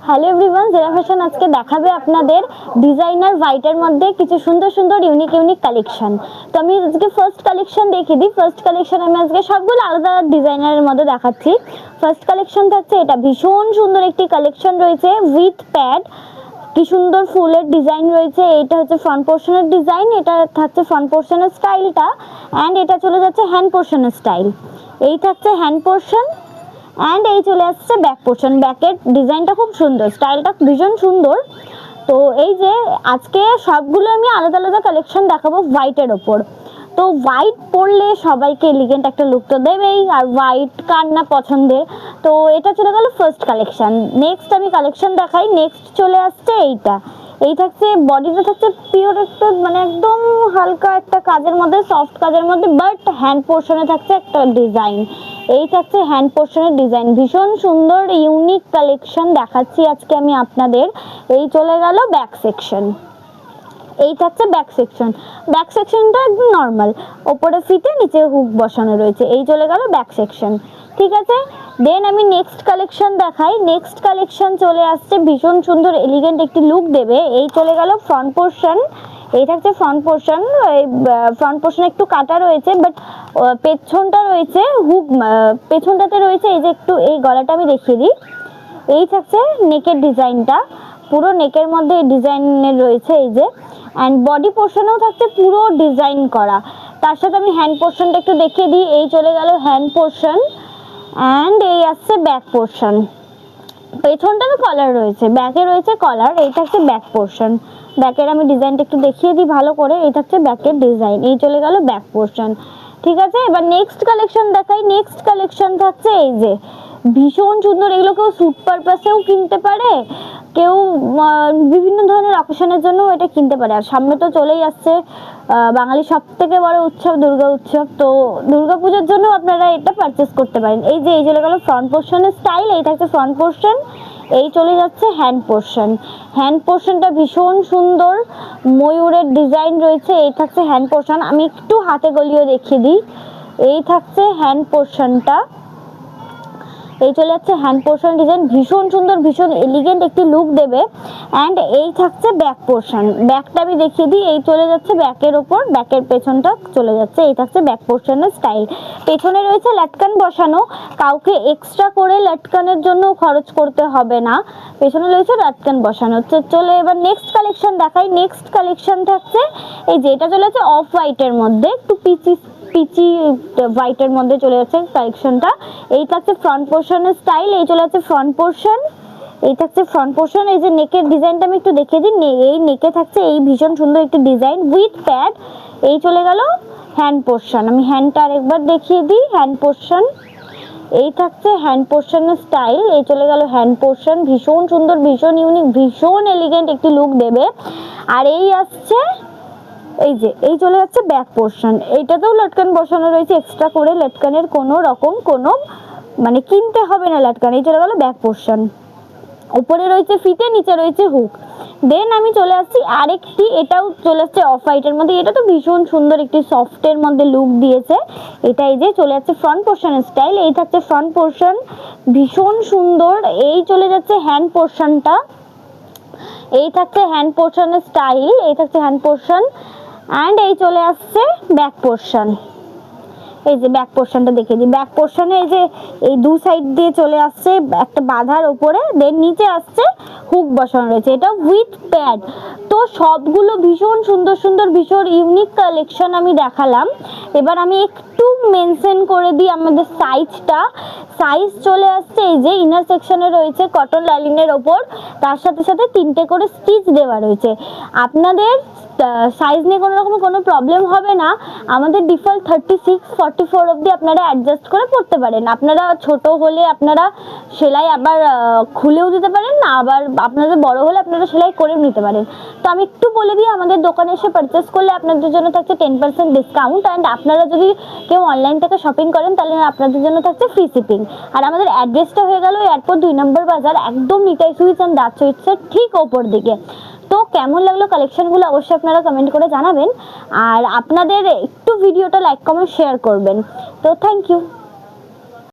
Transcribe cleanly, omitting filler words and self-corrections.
Hello everyone, জেরা fashion আজকে দেখাবে আপনাদের ডিজাইনার হোয়াইটের মধ্যে কিছু সুন্দর সুন্দর ইউনিক কালেকশন। তো আমি আজকে ফার্স্ট কালেকশন দেখিয়ে দিই। ফার্স্ট কালেকশন আমি আজকে সবগুলো আলাদা ডিজাইনারের মধ্যে দেখাচ্ছি। ফার্স্ট কালেকশন থাকছে এটা, ভীষণ সুন্দর একটি কালেকশন রয়েছে উইথ প্যাড। কি সুন্দর ফুলের ডিজাইন রয়েছে। এটা হচ্ছে ফ্রন্ট পোর্শনের ডিজাইন, এটা থাকছে ফ্রন্ট পোর্শনের স্টাইলটা, অ্যান্ড এটা চলে যাচ্ছে হ্যান্ড পোর্শনের স্টাইল। এই থাকছে হ্যান্ড পোর্শন অ্যান্ড এই চলে আসছে ব্যাক পোর্শন। ব্যাকের ডিজাইনটা খুব সুন্দর, স্টাইলটা ভীষণ সুন্দর। তো এই যে আজকে সবগুলো আমি আলাদা আলাদা কালেকশন দেখাবো হোয়াইটের ওপর। তো হোয়াইট পরলে সবাইকে এলিগেন্ট একটা লুক তো দেবেই, আর হোয়াইট কার না পছন্দের। তো এটা চলে গেল ফার্স্ট কালেকশন। নেক্সট আমি কালেকশন দেখাই। নেক্সট চলে আসছে এইটা। এই থাকছে বডিটা থাকছে পিওর একটা মানে একদম হালকা একটা কাজের মধ্যে, সফট কাজের মধ্যে, বাট হ্যান্ড পোর্শনে থাকছে একটা ডিজাইন। এই থাকছে হ্যান্ড পোর্শনের ডিজাইন, ভীষণ সুন্দর ইউনিক কালেকশন দেখাচ্ছি আজকে আমি আপনাদের। এই চলে গেল ব্যাক সেকশন। এই থাকছে ব্যাক সেকশন। ব্যাক সেকশনটা একদম নর্মাল, ওপরে ফিতে নিচে হুক বসানো রয়েছে। এই চলে গেল ব্যাক সেকশন, ঠিক আছে। দেন আমি নেক্সট কালেকশন দেখাই। নেক্সট কালেকশন চলে আসছে ভীষণ সুন্দর এলিগেন্ট একটি লুক দেবে। এই চলে গেল ফ্রন্ট পোর্শন। এই থাকছে ফ্রন্ট পোর্শন। এই ফ্রন্ট পোর্শন একটু কাটা রয়েছে, বাট পেছনটা রয়েছে হুক, পেছনটাতে রয়েছে এই যে একটু এই গলাটা আমি দেখিয়ে দিই। এই থাকছে নেকের ডিজাইনটা, পুরো নেকের মধ্যে এই ডিজাইনের রয়েছে এই যে, অ্যান্ড বডি পোর্শনেও থাকছে পুরো ডিজাইন করা। তার সাথে আমি হ্যান্ড পোর্শনটা একটু দেখিয়ে দিই। এই চলে গেল হ্যান্ড পোর্শন অ্যান্ড এই আসছে ব্যাক পোর্শন। পেছনটা তো কলার রয়েছে, ব্যাকে রয়েছে কলার। এই থাকছে ব্যাক পোর্শন। ব্যাকের আমি ডিজাইনটা একটু দেখিয়ে দিই ভালো করে। এই থাকছে ব্যাকের ডিজাইন। এই চলে গেল ব্যাক পোর্শন, ঠিক আছে। এবার নেক্সট কালেকশন দেখাই। নেক্সট কালেকশন থাকছে এই যে, ভীষণ সুন্দর। এগুলো কেউ স্যুট পারপাসেও কিনতে পারে, কেউ বিভিন্ন ধরনের অকেশনের জন্য এটা কিনতে পারে। আর সামনে তো চলেই আসছে বাঙালি সব থেকে বড় উৎসব দুর্গা উৎসব। তো দুর্গা পুজোর জন্য আপনারা এটা পারচেস করতে পারেন। এই যে এই চলে গেল ফ্রন্ট পোর্শনের স্টাইল। এই থাকছে ফ্রন্ট পোর্শন। এই চলে যাচ্ছে হ্যান্ড পোর্শন। হ্যান্ড পোর্শনটা ভীষণ সুন্দর, ময়ূরের ডিজাইন রয়েছে। এই থাকছে হ্যান্ড পোর্শন। আমি একটু হাতে গলিয়ে দেখিয়ে দিই। এই থাকছে হ্যান্ড পোর্শনটা। এই চলে যাচ্ছে হ্যান্ড পোর্শন ডিজাইন, ভীষণ সুন্দর, ভীষণ এলিগেন্ট একটি লুক দেবে। অ্যান্ড এই থাকছে ব্যাক পোর্শন। ব্যাকটা আমি দেখিয়ে দিই। এই চলে যাচ্ছে ব্যাকের ওপর, ব্যাকের পেছনটা চলে যাচ্ছে। এই থাকছে ব্যাক পোর্শনের স্টাইল। পেছনে রয়েছে লাটকান বসানো, কাউকে এক্সট্রা করে লাটকানের জন্য খরচ করতে হবে না, পেছনে রয়েছে লাটকান বসানো। চলে এবার নেক্সট কালেকশন দেখাই। নেক্সট কালেকশন থাকছে এই যে, এটা চলে যাচ্ছে অফ হোয়াইটের মধ্যে, একটু পিচি হোয়াইটের মধ্যে চলে যাচ্ছে কালেকশনটা। এই থাকছে ফ্রন্ট পোর্শনের স্টাইল। এই চলে যাচ্ছে ফ্রন্ট পোর্শন। এই থাকছে ফ্রন্ট পোর্শন। এই যে নেকের ডিজাইনটা আমি একটু দেখিয়ে দিই। এই নেকে থাকছে এই ভীষণ সুন্দর একটি ডিজাইন উইথ প্যাড। এই চলে গেল হ্যান্ড পোর্শন। আমি হ্যান্ডটা আরেকবার দেখিয়ে দিই। Hand portion. এই থাকছে হ্যান্ড পোর্শনের স্টাইল। এই চলে গেল হ্যান্ড পোর্শন, ভীষণ সুন্দর, ভীষণ ইউনিক, ভীষণ এলিগেন্ট একটি লুক দেবে। আর এই আসছে এই যে, এই চলে যাচ্ছে ব্যাক পোর্শন। এইটাতেও লটকান বসানো রয়েছে, এক্সট্রা করে লটকানের কোনো রকম কোনো মানে কিনতে হবে না লটকান। এই চলে গেল ব্যাক পোর্শন। উপরে রয়েছে ফিতে, নিচে রয়েছে হুক। দেন আমি চলে আসছি আরেকটি, এটাও চলে আসছে অফ হোয়াইটের মধ্যে। এটা তো ভীষণ সুন্দর একটি সফটের মধ্যে লুক দিয়েছে। এটা এই যে চলে যাচ্ছে ফ্রন্ট পোর্শনের স্টাইল। এই থাকছে ফ্রন্ট পোর্শন, ভীষণ সুন্দর। এই চলে যাচ্ছে হ্যান্ড পোর্শনটা। এই থাকছে হ্যান্ড পোর্শনের স্টাইল। এই থাকছে হ্যান্ড পোর্শন অ্যান্ড এই চলে আসছে ব্যাক পোর্শন। এই যে ব্যাক পোর্শনটা দেখে দিই। ব্যাক পোর্শনে এই যে এই দু সাইড দিয়ে চলে আসছে একটা বাঁধার ওপরে, দেন নিচে আসছে হুক বসানো রয়েছে, এটা উইথ প্যাড। তো সবগুলো ভীষণ সুন্দর সুন্দর, ভীষণ ইউনিক কালেকশন আমি দেখালাম। এবার আমি একটু মেনশন করে দিই আমাদের সাইজটা। সাইজ চলে আসছে এই যে ইনার সেকশনে রয়েছে কটন লাইনিংয়ের ওপর, তার সাথে সাথে 3টে করে স্টিচ দেওয়া রয়েছে। আপনাদের সাইজ নিয়ে কোনো রকম কোনো প্রবলেম হবে না। আমাদের ডিফল্ট 36, 44 অবধি আপনারা অ্যাডজাস্ট করে পড়তে পারেন। আপনারা ছোট হলে আপনারা সেলাই আবার খুলেও দিতে পারেন না, আবার আপনাদের বড় হলে আপনারা সেলাই করেও নিতে পারেন। তো আমি একটু বলে দিই, আমাদের দোকানে এসে পারচেস করলে আপনাদের জন্য থাকছে 10% ডিসকাউন্ট, অ্যান্ড আপনারা যদি কেউ অনলাইন থেকে শপিং করেন তাহলে আপনাদের জন্য থাকছে ফ্রি শিপিং। আর আমাদের অ্যাড্রেসটা হয়ে গেল এয়ারপোর্ট 2 নম্বর বাজার, একদম নিতাই সুইটস অ্যান্ড দাঁত সুইটসের ঠিক ওপর দিকে। তো কেমন লাগলো কালেকশনগুলো অবশ্যই আপনারা কমেন্ট করে জানাবেন, আর আপনাদের একটু ভিডিওটা লাইক কমেন্ট শেয়ার করবেন। তো থ্যাংক ইউ।